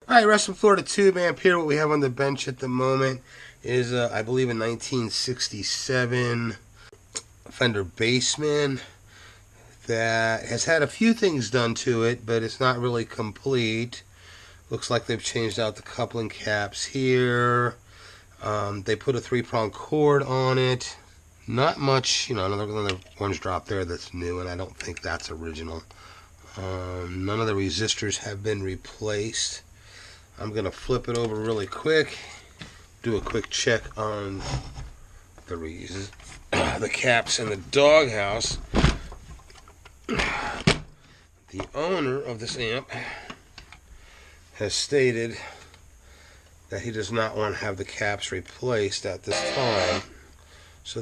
Alright, Wrestling Florida tube amp here. What we have on the bench at the moment is, I believe, a 1967 Fender Bassman that has had a few things done to it, but it's not really complete. Looks like they've changed out the coupling caps here. They put a 3-prong cord on it. Not much, another orange drop there that's new, and I don't think that's original. None of the resistors have been replaced. I'm going to flip it over really quick, do a quick check on the caps in the doghouse. The owner of this amp has stated that he does not want to have the caps replaced at this time. So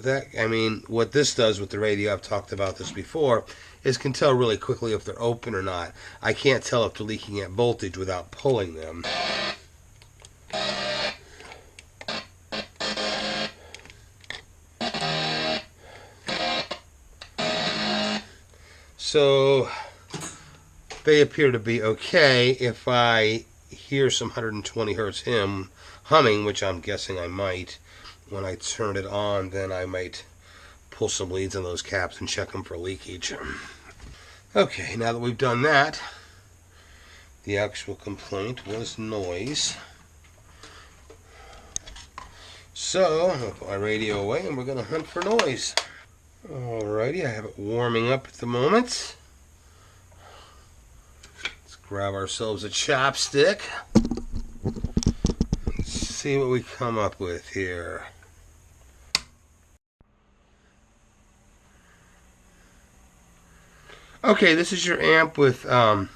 what this does with the radio, I've talked about this before, is can tell really quickly if they're open or not. I can't tell if they're leaking at voltage without pulling them. So they appear to be okay. If I hear some 120 hertz humming, which I'm guessing I might, when I turn it on, then I might pull some leads on those caps and check them for leakage. Okay, now that we've done that, the actual complaint was noise. So, I'll put my radio away and we're going to hunt for noise. Alrighty, I have it warming up at the moment. Let's grab ourselves a chopstick. Let's see what we come up with here. Okay, this is your amp with both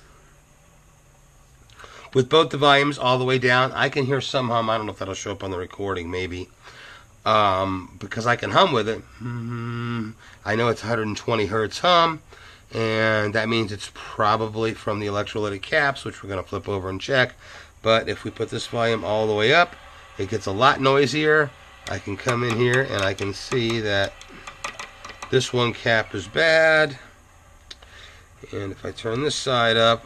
the volumes all the way down. I can hear some hum. I don't know if that'll show up on the recording, maybe. Because I can hum with it. I know it's 120 hertz hum, and that means it's probably from the electrolytic caps, which we're going to flip over and check. But if we put this volume all the way up, it gets a lot noisier. I can come in here and I can see that this one cap is bad. And if I turn this side up,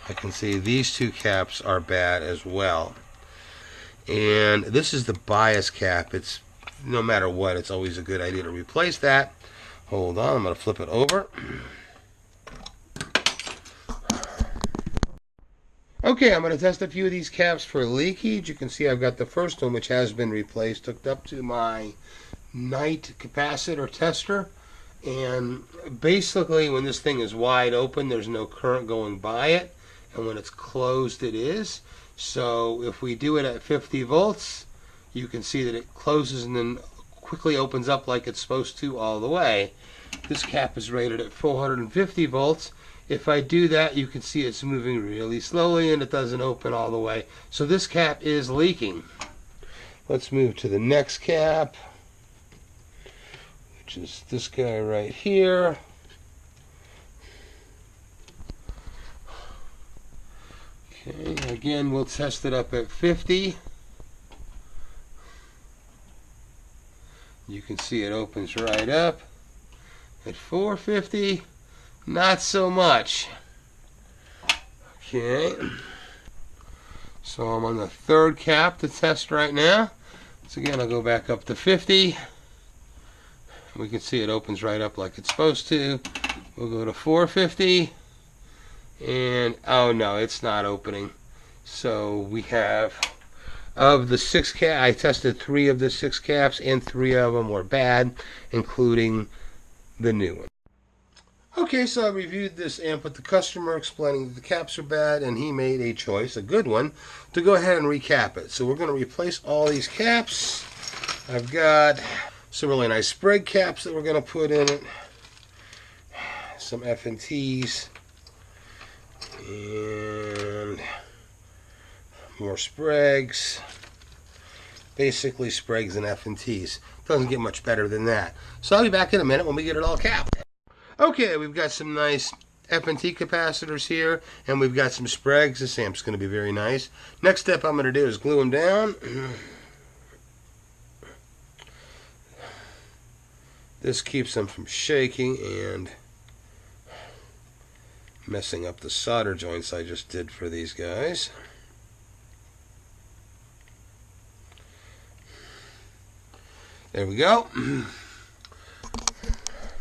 I can see these two caps are bad as well. And this is the bias cap. It's, no matter what, it's always a good idea to replace that. Hold on, I'm going to flip it over. Okay, I'm going to test a few of these caps for leakage. You can see I've got the first one, which has been replaced, hooked up to my night capacitor tester. And basically, when this thing is wide open, there's no current going by it. And when it's closed, it is. So if we do it at 50 volts, you can see that it closes and then quickly opens up like it's supposed to all the way. This cap is rated at 450 volts. If I do that, you can see it's moving really slowly and it doesn't open all the way. So this cap is leaking. Let's move to the next cap, which is this guy right here. Okay, again, we'll test it up at 50. You can see it opens right up. At 450, not so much. Okay, so I'm on the third cap to test right now. So again, I'll go back up to 50. We can see it opens right up like it's supposed to. We'll go to 450. And, oh no, it's not opening. So we have, of the 6 caps, I tested 3 of the 6 caps, and 3 of them were bad, including the new one. Okay, so I reviewed this amp with the customer, explaining that the caps are bad, and he made a choice, a good one, to go ahead and recap it. So we're going to replace all these caps. I've got some really nice Sprague caps that we're going to put in it. Some F&Ts. And more Spragues. Basically Spragues and F&Ts. Doesn't get much better than that. So I'll be back in a minute when we get it all capped. Okay, we've got some nice F&T capacitors here, and we've got some Spragues. This amp's going to be very nice. Next step I'm going to do is glue them down. This keeps them from shaking and messing up the solder joints I just did for these guys. There we go.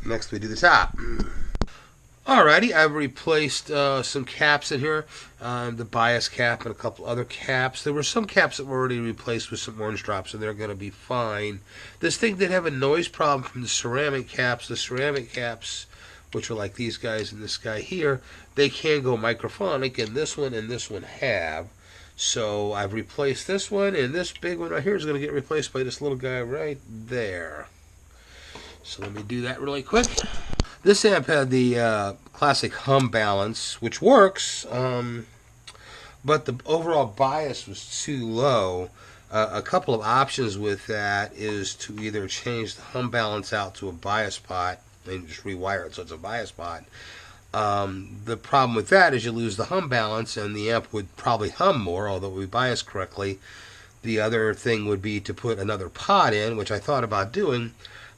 Next we do the top. Alrighty, I've replaced some caps in here, the bias cap and a couple other caps. There were some caps that were already replaced with some orange drops, and they're going to be fine. This thing did have a noise problem from the ceramic caps. The ceramic caps, which are like these guys and this guy here, they can go microphonic, and this one have. So I've replaced this one, and this big one right here is going to get replaced by this little guy right there. So let me do that really quick. This amp had the classic hum balance, which works, but the overall bias was too low. A couple of options with that is to either change the hum balance out to a bias pot and just rewire it so it's a bias pot. The problem with that is you lose the hum balance, and the amp would probably hum more, although we bias correctly. The other thing would be to put another pot in, which I thought about doing,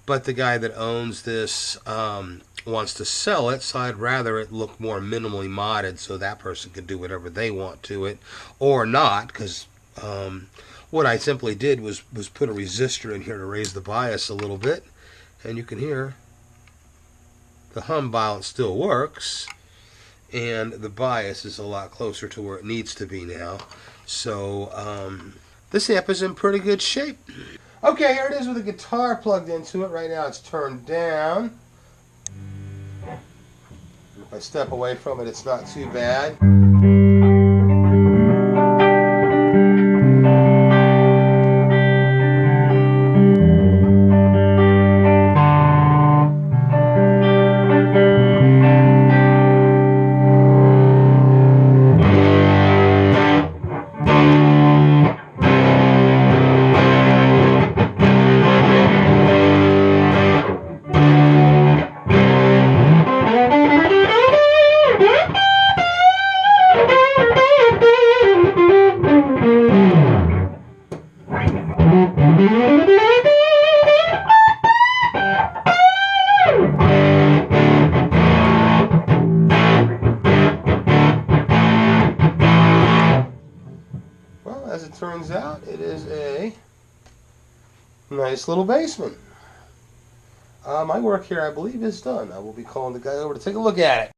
but the guy that owns this wants to sell it, so I'd rather it look more minimally modded so that person can do whatever they want to it, or not, because what I simply did was put a resistor in here to raise the bias a little bit, and you can hear the hum balance still works, and the bias is a lot closer to where it needs to be now. So this amp is in pretty good shape. Okay, here it is with the guitar plugged into it. Right now it's turned down. If I step away from it, it's not too bad. As it turns out, it is a nice little bassman. My work here, I believe, is done. I will be calling the guy over to take a look at it.